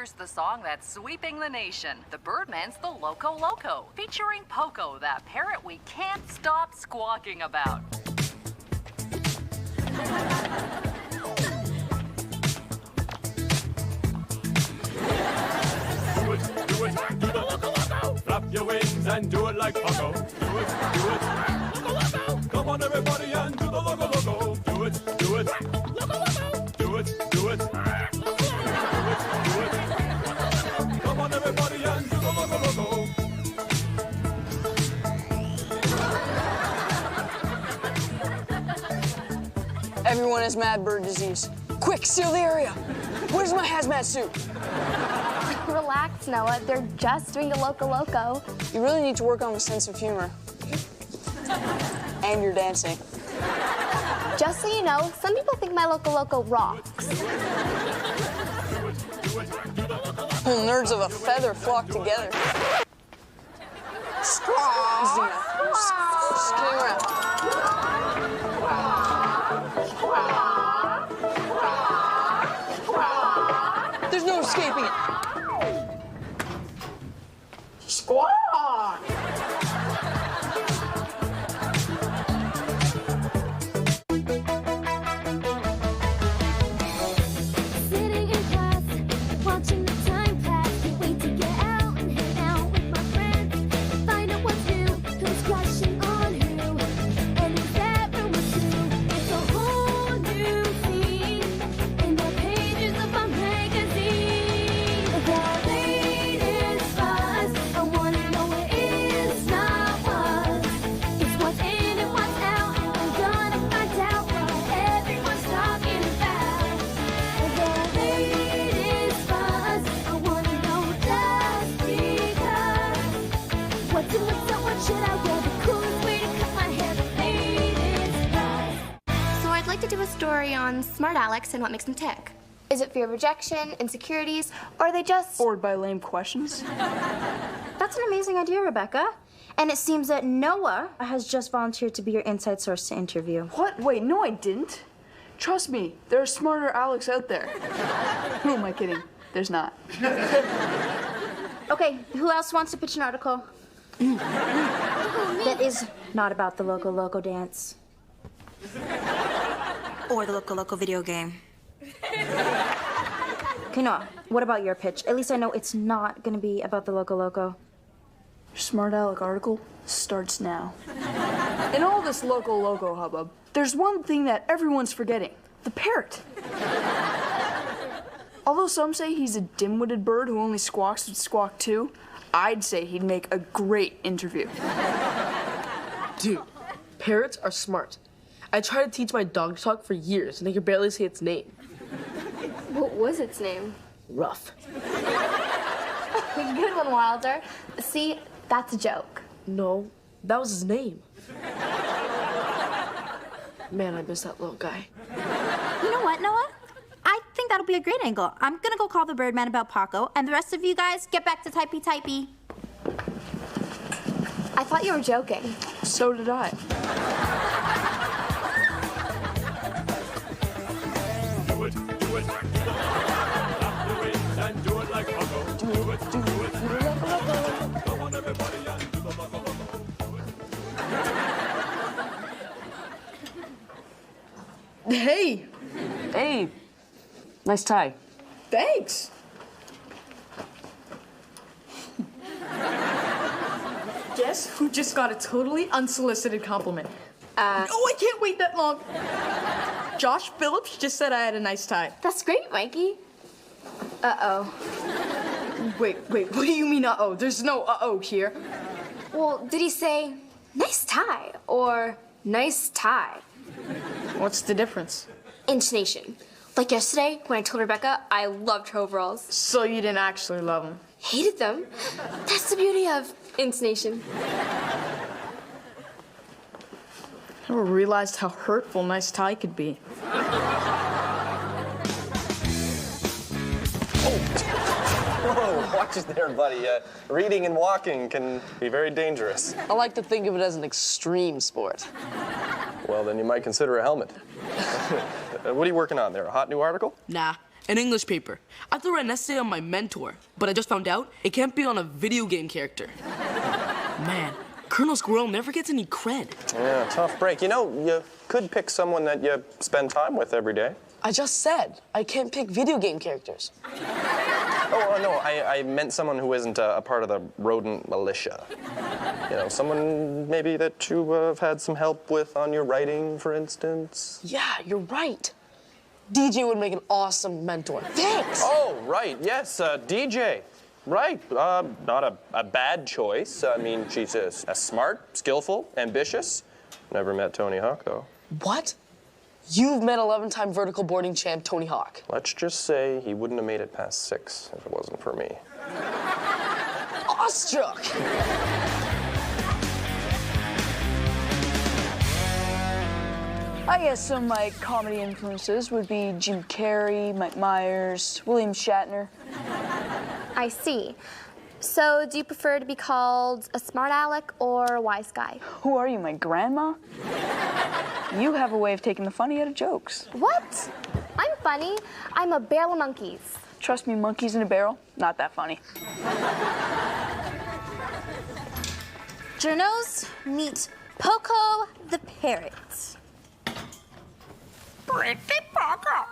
here's the song that's sweeping the nation. The Birdman's the Locco Locco, featuring Poco, that parrot we can't stop squawking about. Do it, do the Locco Locco. Flap your wings and do it like Poco. Do it, Locco Locco. Come on everybody and do the Locco Locco. Do it, Locco Locco. Do it, Locco Locco. Do it. Come on everybody and do the Locco Locco. Everyone has mad bird disease. Quick, seal the area. Where's my hazmat suit? Relax, Noah. They're just doing the Locco Locco. You really need to work on the sense of humor. And your dancing. Just so you know, some people think my Locco Locco rocks. Whole nerds of a feather flock together. Squawk! Just kidding around. There's no escaping it. Squawk! Sitting in class, watching the time pass. Can't wait to get out and hang out with my friends. Find out what's new, who's crushing on who, and who's that rumor too. It's a whole new scene in the pages of my magazine. The latest buzz, I wanna know what is not what. It's what's in and what's out, and I'm gonna find out what everyone's talking about. The latest buzz, I wanna know just because. What's in what's out, what should I wear? The coolest way to cut my hair, the latest buzz. So I'd like to do a story on smart alecks and what makes them tick. Is it fear of rejection, insecurities, or are they just... Bored by lame questions? That's an amazing idea, Rebecca. And it seems that Noah has just volunteered to be your inside source to interview. What? Wait, no, I didn't. Trust me, there are smarter Alex out there. Who am I kidding? There's not. Okay, who else wants to pitch an article? That is not about the Locco Locco dance. Or the Locco Locco video game. Okay, Noah, what about your pitch? At least I know it's not gonna be about the Locco Locco. Your smart Alec article starts now. In all this Locco Locco hubbub, there's one thing that everyone's forgetting. The parrot. Although some say he's a dim-witted bird who only squawks with Squawk 2, I'd say he'd make a great interview. Dude, parrots are smart. I tried to teach my dog to talk for years, and I could barely say its name. What was its name? Rough. Good one, Wilder. See, that's a joke. No, that was his name. Man, I miss that little guy. You know what, Noah? I think that'll be a great angle. I'm gonna go call the Birdman about Pocco, and the rest of you guys get back to typey. I thought you were joking. So did I. Do it, flap your wings and do it like Poco. Do it, come on everybody and do the Locco Locco. Hey! Hey! Nice tie. Thanks. Guess who just got a totally unsolicited compliment? Oh, I can't wait that long. Josh Phillips just said I had a nice tie. That's great, Mikey. Uh-oh. Wait, what do you mean, uh-oh? There's no uh-oh here. Well, did he say, nice tie, or nice tie? What's the difference? Intonation. Like yesterday, when I told Rebecca I loved her overalls. So you didn't actually love him? Hated them. That's the beauty of intonation. Never realized how hurtful nice tie could be. Whoa, watch it there, buddy. Reading and walking can be very dangerous. I like to think of it as an extreme sport. Well, then you might consider a helmet. What are you working on there? A hot new article? Nah, an English paper. I have to write an essay on my mentor, but I just found out it can't be on a video game character. Man, Colonel Squirrel never gets any cred. Yeah, tough break. You know, you could pick someone that you spend time with every day. I just said I can't pick video game characters. Oh, no, I meant someone who isn't a part of the rodent militia. You know, someone maybe that you have had some help with on your writing, for instance. Yeah, you're right. DJ would make an awesome mentor. Thanks! Oh, right, yes, DJ. Right, not a bad choice. I mean, she's a smart, skillful, ambitious. Never met Tony Hawk, though. What? You've met 11-time vertical boarding champ Tony Hawk. Let's just say he wouldn't have made it past 6 if it wasn't for me. Awestruck! I guess some of my comedy influences would be Jim Carrey, Mike Myers, William Shatner. I see. So, do you prefer to be called a smart aleck or a wise guy? Who are you, my grandma? You have a way of taking the funny out of jokes. What? I'm funny. I'm a barrel of monkeys. Trust me, monkeys in a barrel, not that funny. Journos, meet Poco the Parrot. Pretty Pocco.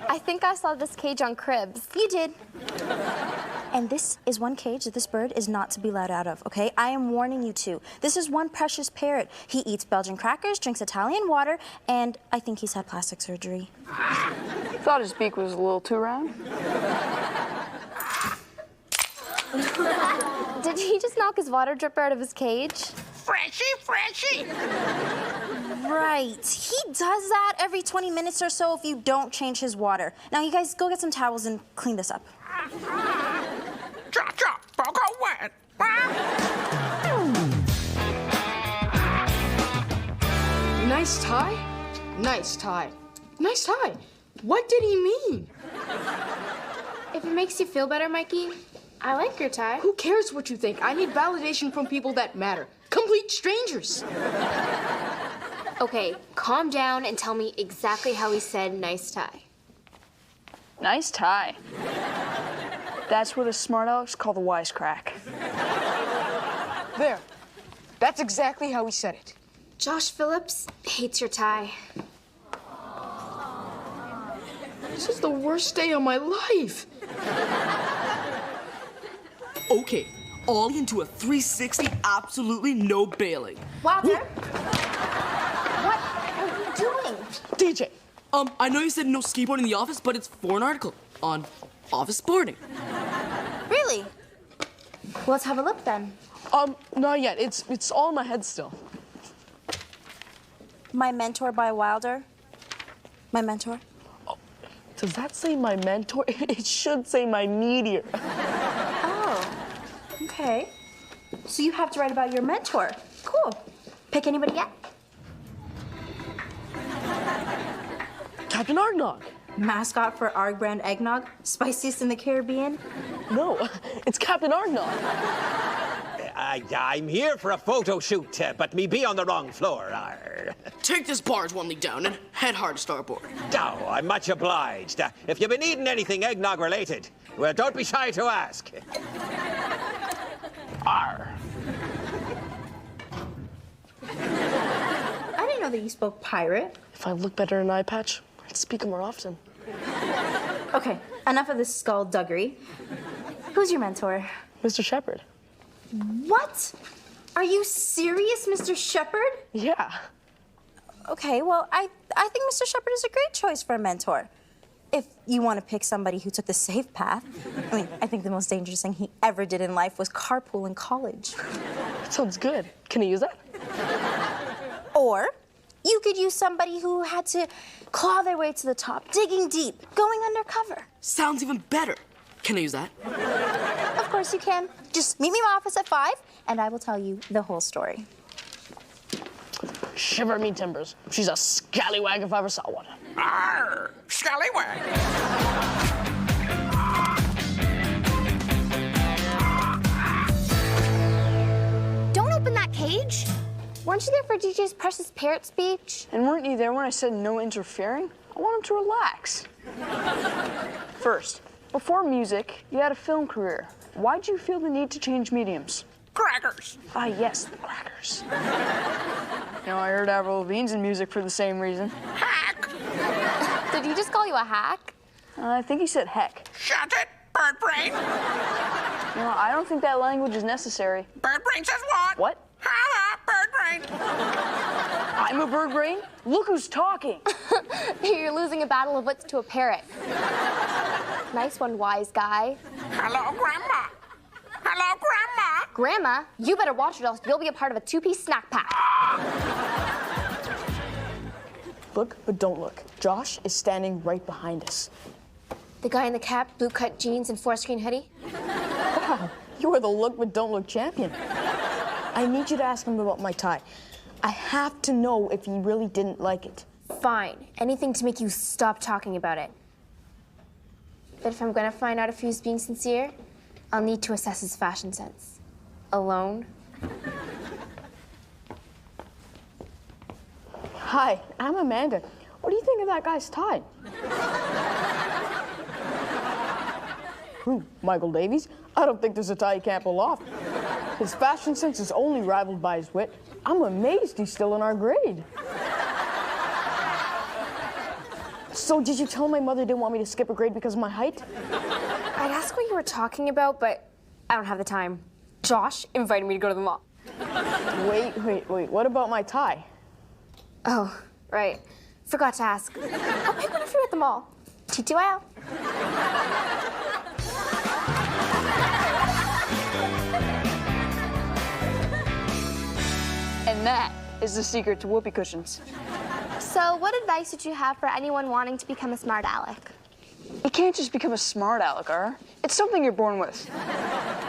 I think I saw this cage on Cribs. You did. And this is one cage that this bird is not to be let out of, okay? I am warning you two. This is one precious parrot. He eats Belgian crackers, drinks Italian water, and I think he's had plastic surgery. Thought his beak was a little too round. Did he just knock his water dripper out of his cage? Freshy. Right. He does that every 20 minutes or so if you don't change his water. Now, you guys go get some towels and clean this up. Cha-cha, Poco wet. Nice tie? Nice tie. Nice tie. What did he mean? If it makes you feel better, Mikey, I like your tie. Who cares what you think? I need validation from people that matter. Complete strangers. Okay, calm down and tell me exactly how he said nice tie. Nice tie. That's what a smart alecks call the wisecrack. There. That's exactly how he said it. Josh Phillips hates your tie. This is the worst day of my life. Okay, all into a 360, absolutely no bailing. Walter? What are you doing? DJ, I know you said no skateboarding in the office, but it's for an article on office boarding. Really? Well, let's have a look then. Not yet. It's all in my head still. My Mentor by Wilder. My Mentor. Oh, does that say my mentor? It should say my meteor. Oh, okay. So you have to write about your mentor. Cool. Pick anybody yet? Captain Argnog. Mascot for Arg brand eggnog, spiciest in the Caribbean. No, it's Captain Argnog. I'm here for a photo shoot, but me be on the wrong floor. Take this barge one league down and head hard to starboard. Oh, I'm much obliged. If you've been eating anything eggnog related, well, don't be shy to ask. Arr. I didn't know that you spoke pirate. If I look better in an eye patch, I'd speak more often. Okay, enough of this skullduggery. Who's your mentor? Mr. Shepard. What? Are you serious, Mr. Shepard? Yeah. Okay, well, I think Mr. Shepard is a great choice for a mentor. If you want to pick somebody who took the safe path. I mean, I think the most dangerous thing he ever did in life was carpool in college. That sounds good. Can I use that? Or you could use somebody who had to claw their way to the top, digging deep, going undercover. Sounds even better. Can I use that? Of course you can. Just meet me in my office at 5, and I will tell you the whole story. Shiver me timbers. She's a scallywag if I ever saw one. Arr, scallywag. Don't open that cage. Weren't you there for DJ's Precious Parrot speech? And weren't you there when I said no interfering? I want him to relax. First, before music, you had a film career. Why'd you feel the need to change mediums? Crackers. Ah, yes, the crackers. You know, I heard Avril Lavigne's in music for the same reason. Hack. Did he just call you a hack? I think he said heck. Shut it, bird brain. You know, I don't think that language is necessary. Bird brain says what? What? Ha ha, bird brain. I'm a bird brain? Look who's talking. You're losing a battle of wits to a parrot. Nice one, wise guy. Hello, Grandma. Hello, Grandma. Grandma, you better watch it, else you'll be a part of a two-piece snack pack. Look, but don't look. Josh is standing right behind us. The guy in the cap, blue cut jeans, and four-screen hoodie? Wow, you are the look but don't look champion. I need you to ask him about my tie. I have to know if he really didn't like it. Fine. Anything to make you stop talking about it. But if I'm gonna find out if he's being sincere, I'll need to assess his fashion sense. Alone. Hi, I'm Amanda. What do you think of that guy's tie? Who, Michael Davies? I don't think there's a tie he can't pull off. His fashion sense is only rivaled by his wit. I'm amazed he's still in our grade. So did you tell my mother didn't want me to skip a grade because of my height? I'd ask what you were talking about, but I don't have the time. Josh invited me to go to the mall. Wait. What about my tie? Oh, right. Forgot to ask. I'll pick one for you at the mall. TTYL. And that is the secret to whoopee cushions. So, what advice would you have for anyone wanting to become a smart aleck? You can't just become a smart aleck, Ar. It's something you're born with.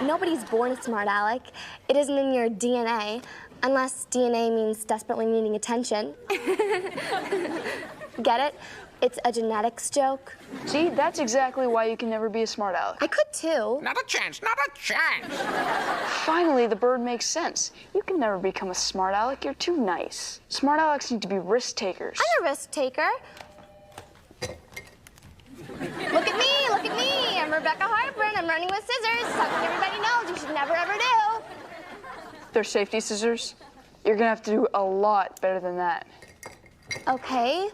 Nobody's born a smart aleck. It isn't in your DNA, unless DNA means desperately needing attention. Get it? It's a genetics joke. See, that's exactly why you can never be a smart aleck. I could too. Not a chance, not a chance. Finally, the bird makes sense. You can never become a smart aleck. You're too nice. Smart alecks need to be risk takers. I'm a risk taker. Look at me, look at me. I'm Rebecca Harper and I'm running with scissors. Something everybody knows you should never ever do. They're safety scissors. You're gonna have to do a lot better than that. Okay.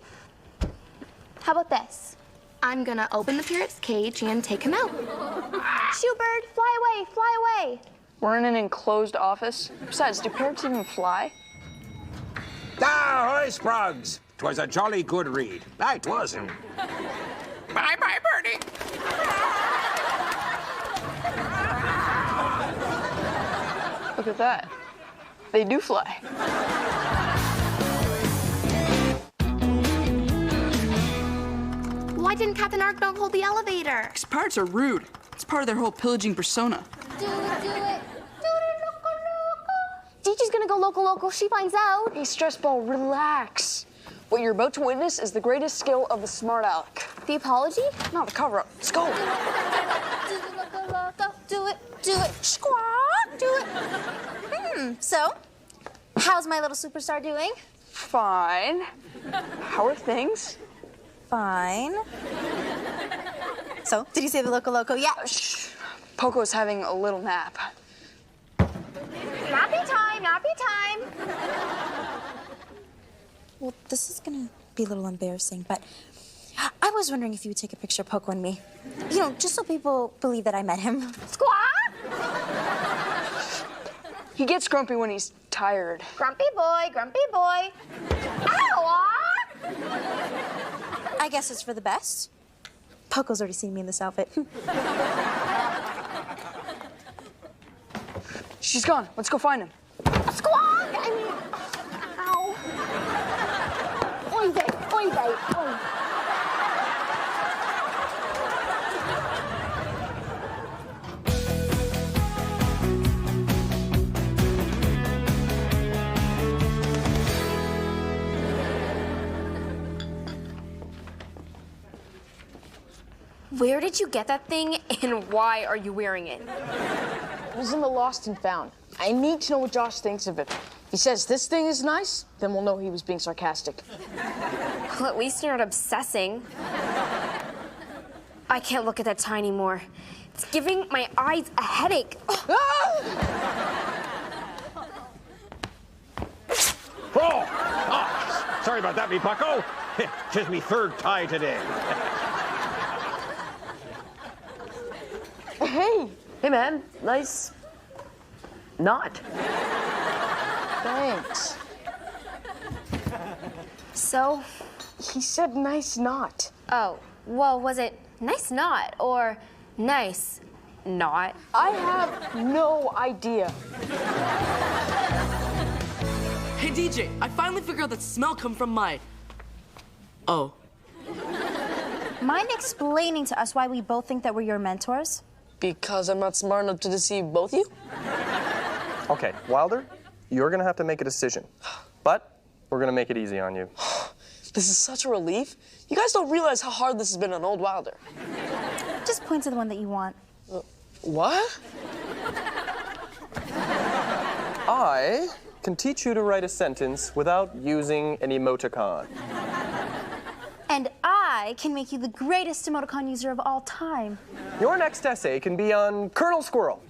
How about this? I'm gonna open the parrot's cage and take him out. Shoo, bird, fly away, fly away. We're in an enclosed office. Besides, do parrots even fly? Ahoy, Sprugs! 'Twas a jolly good read. That wasn't. Bye-bye, birdie. Look at that. They do fly. Why didn't Captain Arkdog hold the elevator? Because pirates are rude. It's part of their whole pillaging persona. Do it. Loco, loco. Gigi's gonna go Locco Locco if she finds out. Hey, stress ball, relax. What you're about to witness is the greatest skill of the smart aleck. The apology? No, the cover-up. Let's go. Locco Locco. Do it. Squawk, do it. So, how's my little superstar doing? Fine. How are things? Fine. So, did you say the Locco Locco yet? Shh. Poco's having a little nap. Nappy time. Well, this is gonna be a little embarrassing, but I was wondering if you would take a picture of Poco and me. You know, just so people believe that I met him. Squawk! He gets grumpy when he's tired. Grumpy boy. Ow! I guess it's for the best. Poco's already seen me in this outfit. She's gone. Let's go find him. Squawk! Ow. Oy vey. Where did you get that thing, and why are you wearing it? It was in the Lost and Found. I need to know what Josh thinks of it. If he says this thing is nice, then we'll know he was being sarcastic. Well, at least you're not obsessing. I can't look at that tie anymore. It's giving my eyes a headache. Sorry about that, me Pocco. Just me third tie today. Hey man, nice knot. Thanks. So? He said nice knot. Oh, well, was it nice knot or nice knot? I have no idea. Hey, DJ, I finally figured out that smell come from my... Oh. Mind explaining to us why we both think that we're your mentors? Because I'm not smart enough to deceive both you? Okay, Wilder, you're gonna have to make a decision. But we're gonna make it easy on you. This is such a relief. You guys don't realize how hard this has been on old Wilder. Just point to the one that you want. What? I can teach you to write a sentence without using an emoticon. And I can make you the greatest emoticon user of all time. Your next essay can be on Colonel Squirrel.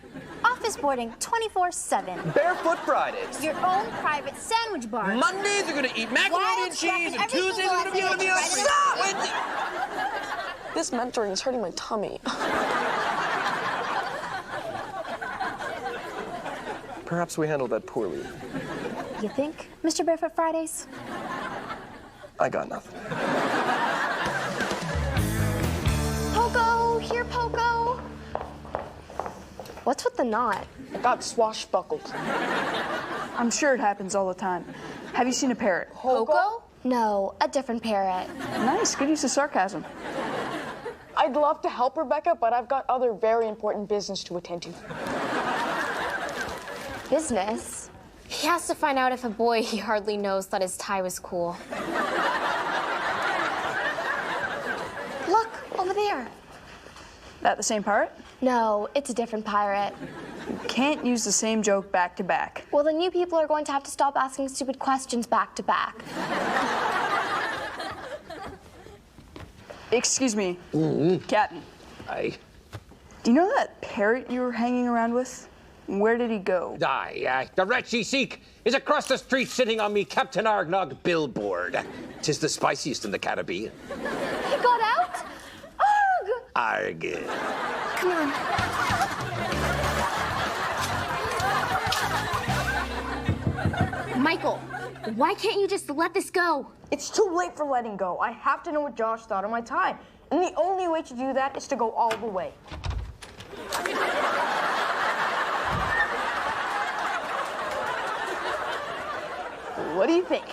Office boarding 24/7. Barefoot Fridays. Your own private sandwich bar. Mondays are gonna eat macaroni and cheese, and Tuesdays are gonna be on the outside. This mentoring is hurting my tummy. Perhaps we handled that poorly. You think, Mr. Barefoot Fridays? I got nothing. Poco, here, Poco. What's with the knot? I got swashbuckled. I'm sure it happens all the time. Have you seen a parrot? Poco? No, a different parrot. Nice, good use of sarcasm. I'd love to help Rebecca, but I've got other very important business to attend to. Business? He has to find out if a boy he hardly knows thought his tie was cool. Look, over there. That the same parrot? No, it's a different pirate. You can't use the same joke back to back. Well, the new people are going to have to stop asking stupid questions back to back. Excuse me, Captain. Aye. Do you know that parrot you were hanging around with? Where did he go? The wretch ye seek is across the street sitting on me Captain Argnog billboard. 'Tis the spiciest in the Caribbean. He got out? Arg! Arg. Come on. Michael, why can't you just let this go? It's too late for letting go. I have to know what Josh thought of my tie. And the only way to do that is to go all the way. What do you think?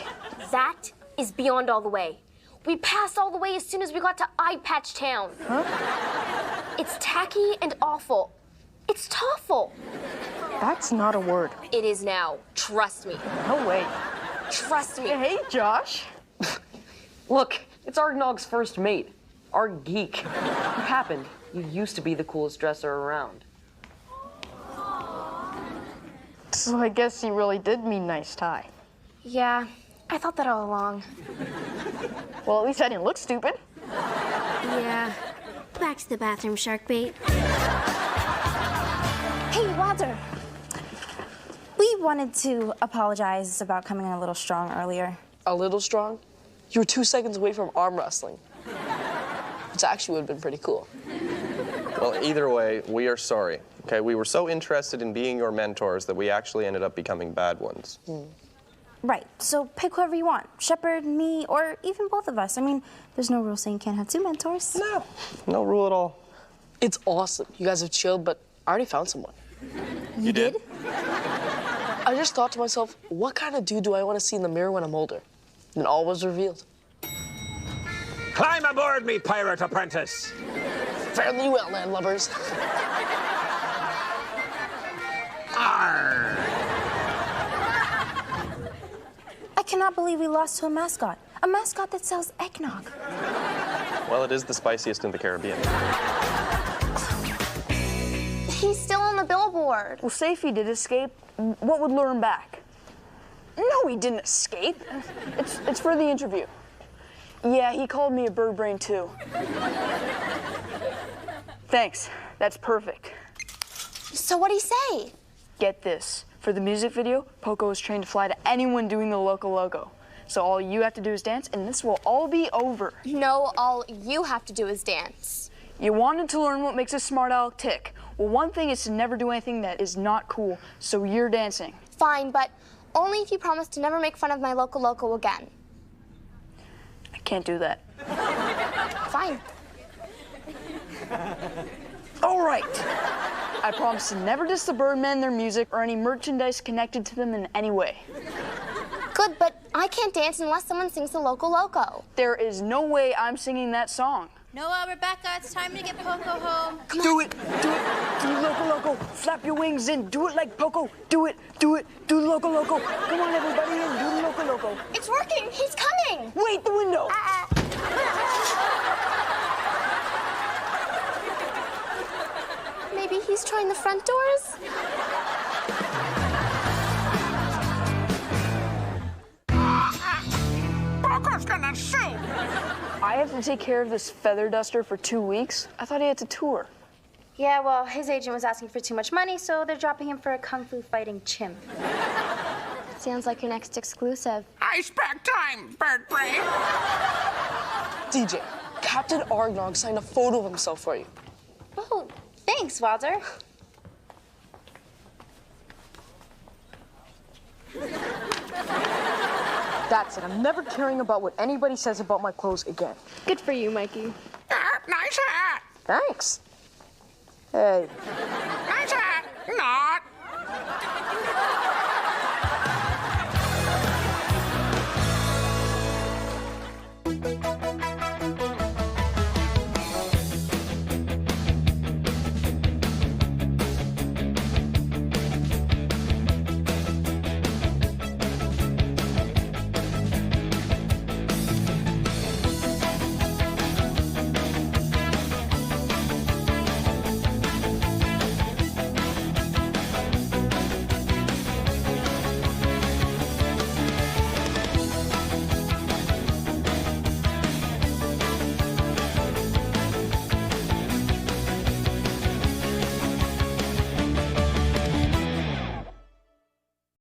That is beyond all the way. We passed all the way as soon as we got to Eye Patch Town. Huh? It's tacky and awful. It's toffle. That's not a word. It is now. Trust me. No way. Trust me. Hey, Josh. Look, it's Argnog's first mate, our geek. What happened? You used to be the coolest dresser around. So I guess he really did mean nice tie. Yeah, I thought that all along. Well, at least I didn't look stupid. Yeah. Back to the bathroom, Sharkbait. Hey, Walter. We wanted to apologize about coming in a little strong earlier. A little strong? You were 2 seconds away from arm wrestling. Which actually would have been pretty cool. Well, either way, we are sorry. Okay, we were so interested in being your mentors that we actually ended up becoming bad ones. Right, so pick whoever you want. Shepard, me, or even both of us. I mean, there's no rule saying you can't have 2 mentors. No, no rule at all. It's awesome. You guys have chilled, but I already found someone. You did? I just thought to myself, what kind of dude do I want to see in the mirror when I'm older? And all was revealed. Climb aboard me, pirate apprentice. Fare thee well, landlubbers. Arr. I cannot believe we lost to a mascot that sells eggnog. Well, it is the spiciest in the Caribbean. He's still on the billboard. Well, say if he did escape, what would lure him back? No, he didn't escape. It's for the interview. Yeah, he called me a bird brain too. Thanks, that's perfect. So what'd he say? Get this, for the music video, Poco is trained to fly to anyone doing the Locco Locco. So all you have to do is dance, and this will all be over. No, all you have to do is dance. You wanted to learn what makes a smart aleck tick. Well, one thing is to never do anything that is not cool, so you're dancing. Fine, but only if you promise to never make fun of my Locco Locco again. I can't do that. Fine. All right. I promise to never diss the Birdmen, their music, or any merchandise connected to them in any way. Good, but I can't dance unless someone sings the Locco Locco. There is no way I'm singing that song. Noah, Rebecca, it's time to get Poco home. Do it, do Locco Locco. Flap your wings and do it like Poco. Do it, do the Locco Locco. Come on, everybody, and do the Locco Locco. It's working, he's coming. Wait, the window. Maybe he's trying the front doors? Poco's gonna sue. I have to take care of this feather duster for 2 weeks. I thought he had to tour. Yeah, well, his agent was asking for too much money, so they're dropping him for a kung fu fighting chimp. Sounds like your next exclusive. Ice pack time, bird brain. DJ, Captain Argnog signed a photo of himself for you. Oh, thanks, Walter. That's it. I'm never caring about what anybody says about my clothes again. Good for you, Mikey. Nice hat. Thanks. Hey. Nice hat. Not.